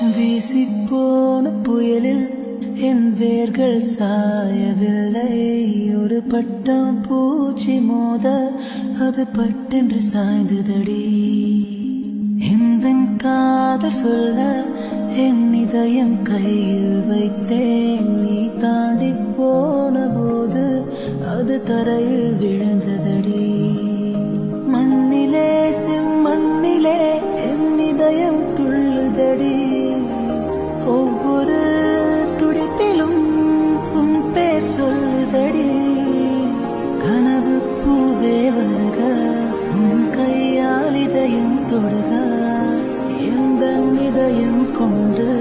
வீசிப்போன புயலில் என் வேர்கள் சாயவில்லை. ஒரு பட்டம் பூச்சி மோத அது பட்டென்று சாய்ந்ததடி. எந்த காதல் சொல்ல என் இதயம் கையில் வைத்தேன். நீ தாண்டி போன போது அது தரையில் விழுந்ததடி. மண்ணிலே செம்மண்ணிலே என் இதயம் துள்ளுதடி. ஒவ்வொரு துடிப்பிலும் உன் பேர் சொல்லுதடி. கனவு பூவே வருக, உன் கையால் இதயம் தொடுக. எந்த இதயம் கொண்டு